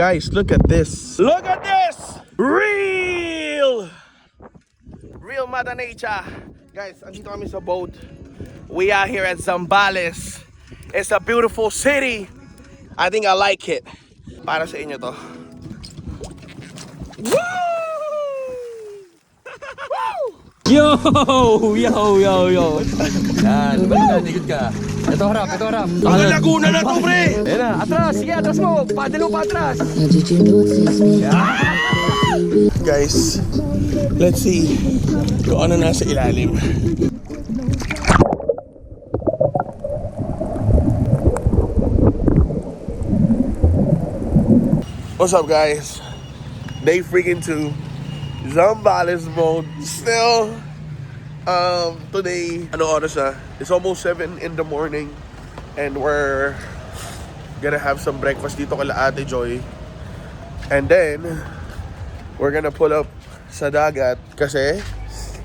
Guys, look at this. Look at this! Real Mother Nature. Guys, andito kami sa boat. We are here at Zambales. It's a beautiful city. I think I like it. Para sa inyo to. Woo! Yo! Yan, balik ka, ikot ka. Ito harap. Ang Laguna na to, pre! Ayan na, atras, sige, atras mo. Paddle mo pa atras. Guys, let's see kung ano nasa ilalim. What's up, guys? Day freaking 2. Zambales mode. Still, today, ano oras na? It's almost 7 in the morning. And we're gonna have some breakfast dito kala Ate Joy. And then, we're gonna pull up sa dagat kasi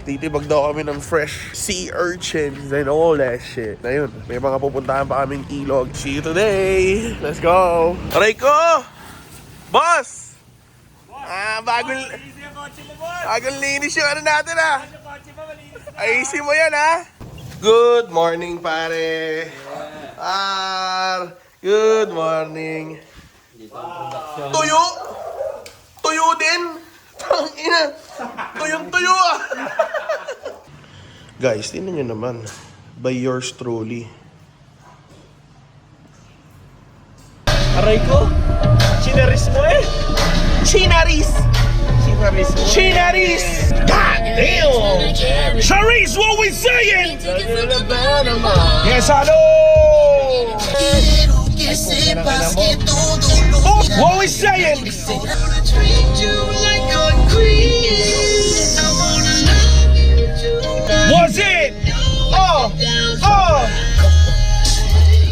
titibag daw kami ng fresh sea urchins and all that shit. Ayun, may mga pupuntahan pa kaming ilog. See you today! Let's go! Aray ko! Boss! Bagong linis yung ano natin Ayusin mo yan Good morning pare! Good morning! Tuyo! Tuyo din! Tangina! Tuyong-tuyo Guys, tingnan nyo naman. By yours truly. Aray ko, chinaris mo Chinaris! God damn! Charisse, what we saying? Yes, hello! What we saying? Was it?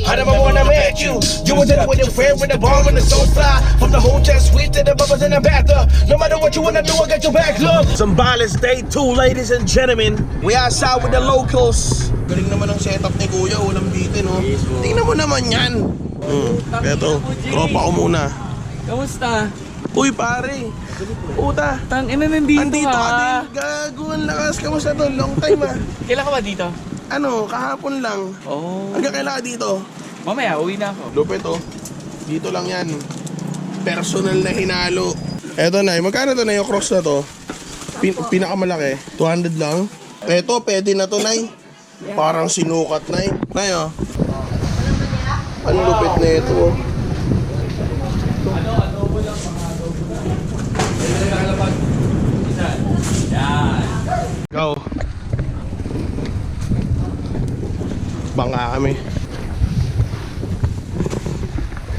I never wanna met you. You was in it with your friend with the bomb and the soul fly. From the hotel suite to the bubbles in the bathtub. No matter what you wanna do, I got your back, look. Zambales Day 2, ladies and gentlemen. We outside with the locals. Galing naman ang setup ni Kuya, walang bitin, Tingnan mo naman yan. Eto, tropa ko muna. Kamusta? Uy, pare. Puta. MMM dito Andito ka din. Gaguan lakas. Kamusta to? Long time Kailan ka ba dito? Ano, kahapon lang. Hanggang kailan ka dito? Mamaya, uwi na ako. Lupit Dito lang yan. Personal na hinalo. Eto na, magkano to na yung cross na to? Pinakamalaki. 200 lang. Eto, pwede na to, Nay. Parang sinukat, Nay. Nay, Ang lupit na ito, Go. Bangga kami.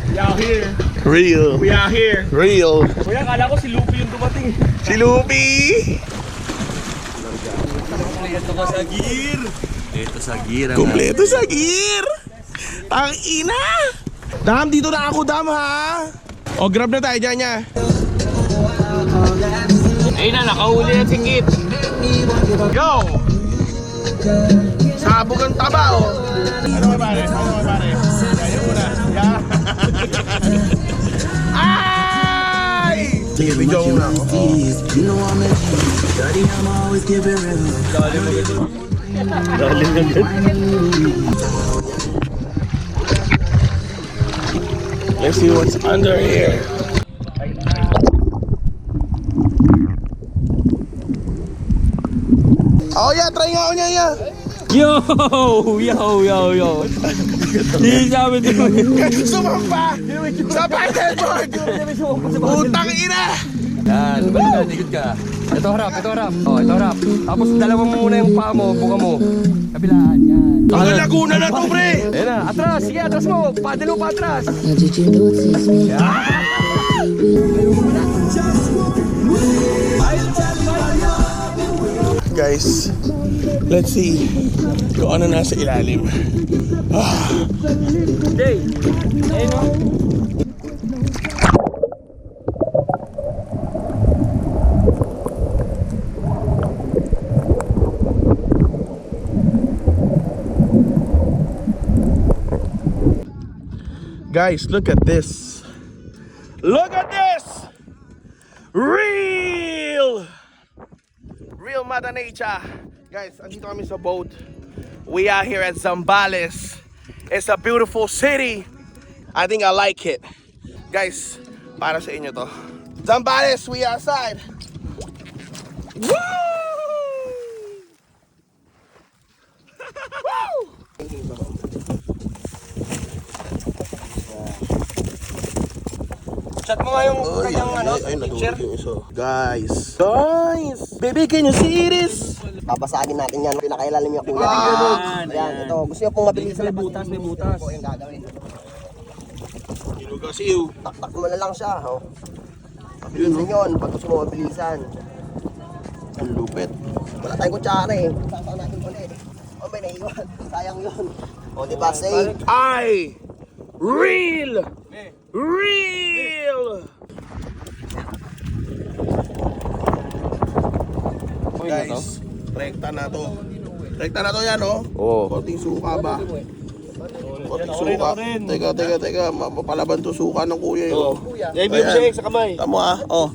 We out here. Real. We out here. Real. Kuya, kala ko si Lupi yung dumating. Si Lupi! Kompleto ka sa gear. Kompleto sa gear! Ang ina! Dam, dito na ako, Dam, ha? O, grab na tayo dyan, niya. Ayun na, nakahuli na si Kit. Yo! Sabog ang taba, Ano ba, pare? Ayaw mo na. Ay! Sige, video ko na ako. Dalim agad. Let's see what's under here. Oh yeah, try nga ako niya. Yo! Hindi sabi ko. Sumampa! Sa paddleboard! Utang ina! Yan, balik ka, ikot ka. Ito harap. Ito harap. Tapos dalawa mo muna yung paa mo, buka mo. Kabilaan, yan. Ang Laguna na to, pre! Ayan na, atras, sige, atras mo. Paddle mo pa atras. Did you notice me? Guys, let's see kung ano nasa ilalim. Day, ayun o. Guys, look at this. Look at this! Real Mother Nature. Guys, andito kami sa boat. We are here at Zambales. It's a beautiful city. I think I like it. Guys, para sa inyo to. Zambales, we outside. Woo! Woo! Chat mo nga yung kanyang picture. Guys, baby, can you see this? Papasagin natin yan. Pinakailalim yung tingnan. Ayan, ito. Gusto nyo pong mabilis sa butas. May butas. Ito yung gagawin. Taktak mo na lang siya. Oh. Mabilisan yun. Pag gusto mo mabilisan. Ang lupit. Wala tayong kutsara eh. Sasaan natin ulit. Oh, may naiwan. Sayang yun. O, diba? Safe. Real! Guys, rekta na to. Rekta na to yan, oh. Oo. Konting suka ba? Konting suka. Teka. Mapalaban to suka ng kuya yun. Ayan. sa kamay. Tamo ah, oh.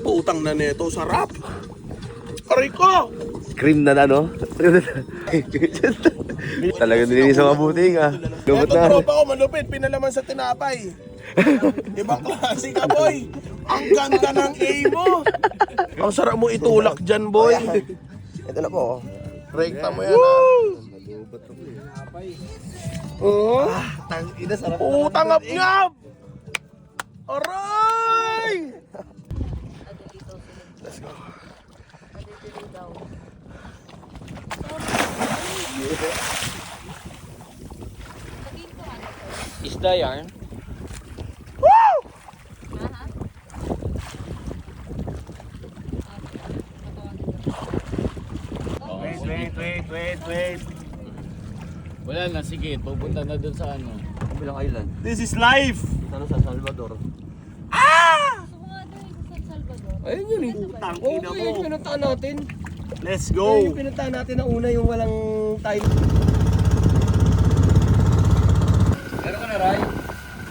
Putang na neto, sarap. Aray ko! Cream na no? Talagang nilinis ang mabuting ah. Lubot Eto na. tropa ko, malupit, pinalaman sa tinapay. Ibang klase ka, boy. Ang ganda ng A mo. Ang sarap mo itulak dyan, boy. Ito na po. Rekta mo yan, ah. Oo. Tangina, sarap. Putang-ngap-ngap! Aray! Let's go. Isda yarn. Wait. Wala na, sige. Pupunta na dun sa ano. Bilang island. This is life! Sana sa Salvador. Salvador. Ayun yun eh. Oo, yung pinuntahan natin. Let's go! Yung pinuntahan natin na una yung walang time. Meron ka na, Ray?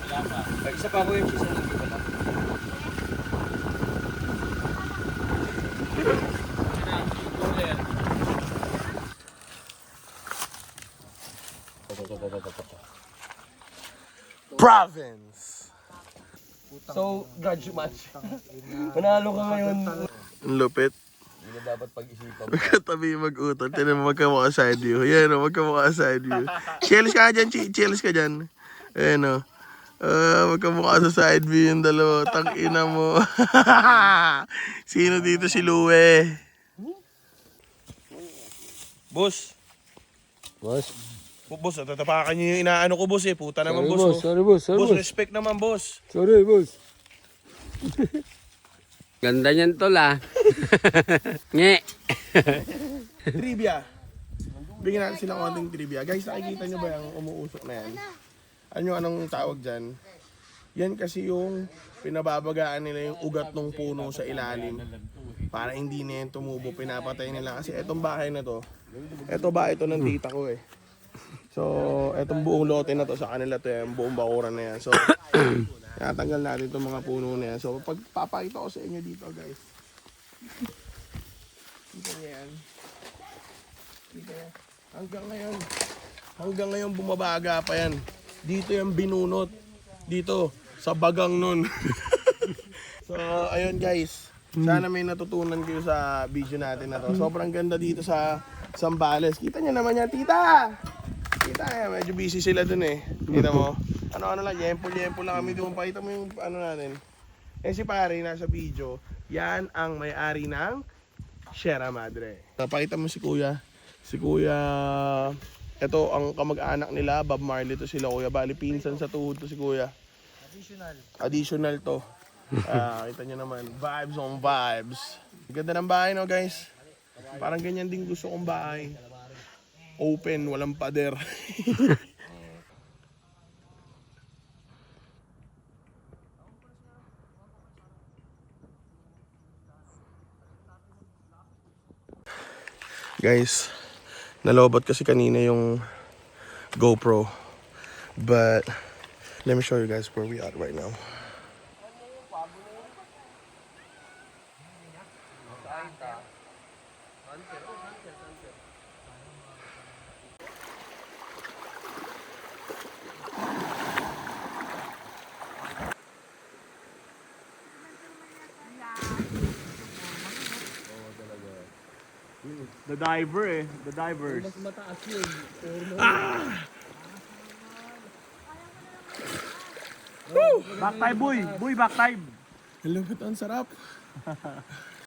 Wala pa. Isa pa ako yung cheese na nandito pa. Province. So, grudge match. Manalo ka ngayon. Ang lupit. Hindi na dapat pag-isipan. Magkatabi mag-utol. Tinan mo, magkamukha side view. Yan o, magkamukha side view. Chills ka dyan, chills ka dyan. Ayan o. Magkamukha sa side view yung dalawa. Tangina mo. Sino dito si Luwe? Boss. Boss. Boss, tatapakan niyo yung inaano ko, boss eh. Puta naman, boss. Sorry, boss. Boss, respect naman, boss. Sorry, boss. Ganda niyan tol ah. Nge. Trivia. Bigyan natin sila konting trivia. Guys, nakikita nyo ba yung umuusok na yan? Ano yung anong tawag dyan? Yan kasi yung pinababagaan nila yung ugat ng puno sa ilalim. Para hindi na yan tumubo, pinapatay nila. Kasi etong bahay na to, eto ba ito ng tita ko eh. So, etong buong lote na to sa kanila to yan, buong bakuran na yan. So, natanggal natin itong mga puno na yan. So, pagpapakita ko sa inyo dito, guys. Dito yan. Dito yan. Hanggang ngayon bumabaga pa yan. Dito yung binunot. Dito, sa bagang nun. So, ayun guys. Sana may natutunan kayo sa video natin na to. Sobrang ganda dito sa Zambales. Kita nyo naman yan, tita! Kita yan, medyo busy sila dun eh. Kita mo? Ano lang, yempo lang kami doon. Pakita mo yung ano natin. Eh si pare, nasa video. Yan ang may-ari ng Sierra Madre. Pakita mo si kuya. Si kuya, ito ang kamag-anak nila, Bob Marley to sila kuya. Bali, pinsan sa tuhod to si kuya. Additional to. Kita nyo naman, vibes on vibes. Ganda ng bahay no guys. Parang ganyan din gusto kong bahay. Open, walang pader. Guys, nalobot kasi kanina yung GoPro. But let me show you guys where we are right now. The diver eh. The divers. Mas mataas yun. Back time boy. Boy, back time. Hello, ang sarap.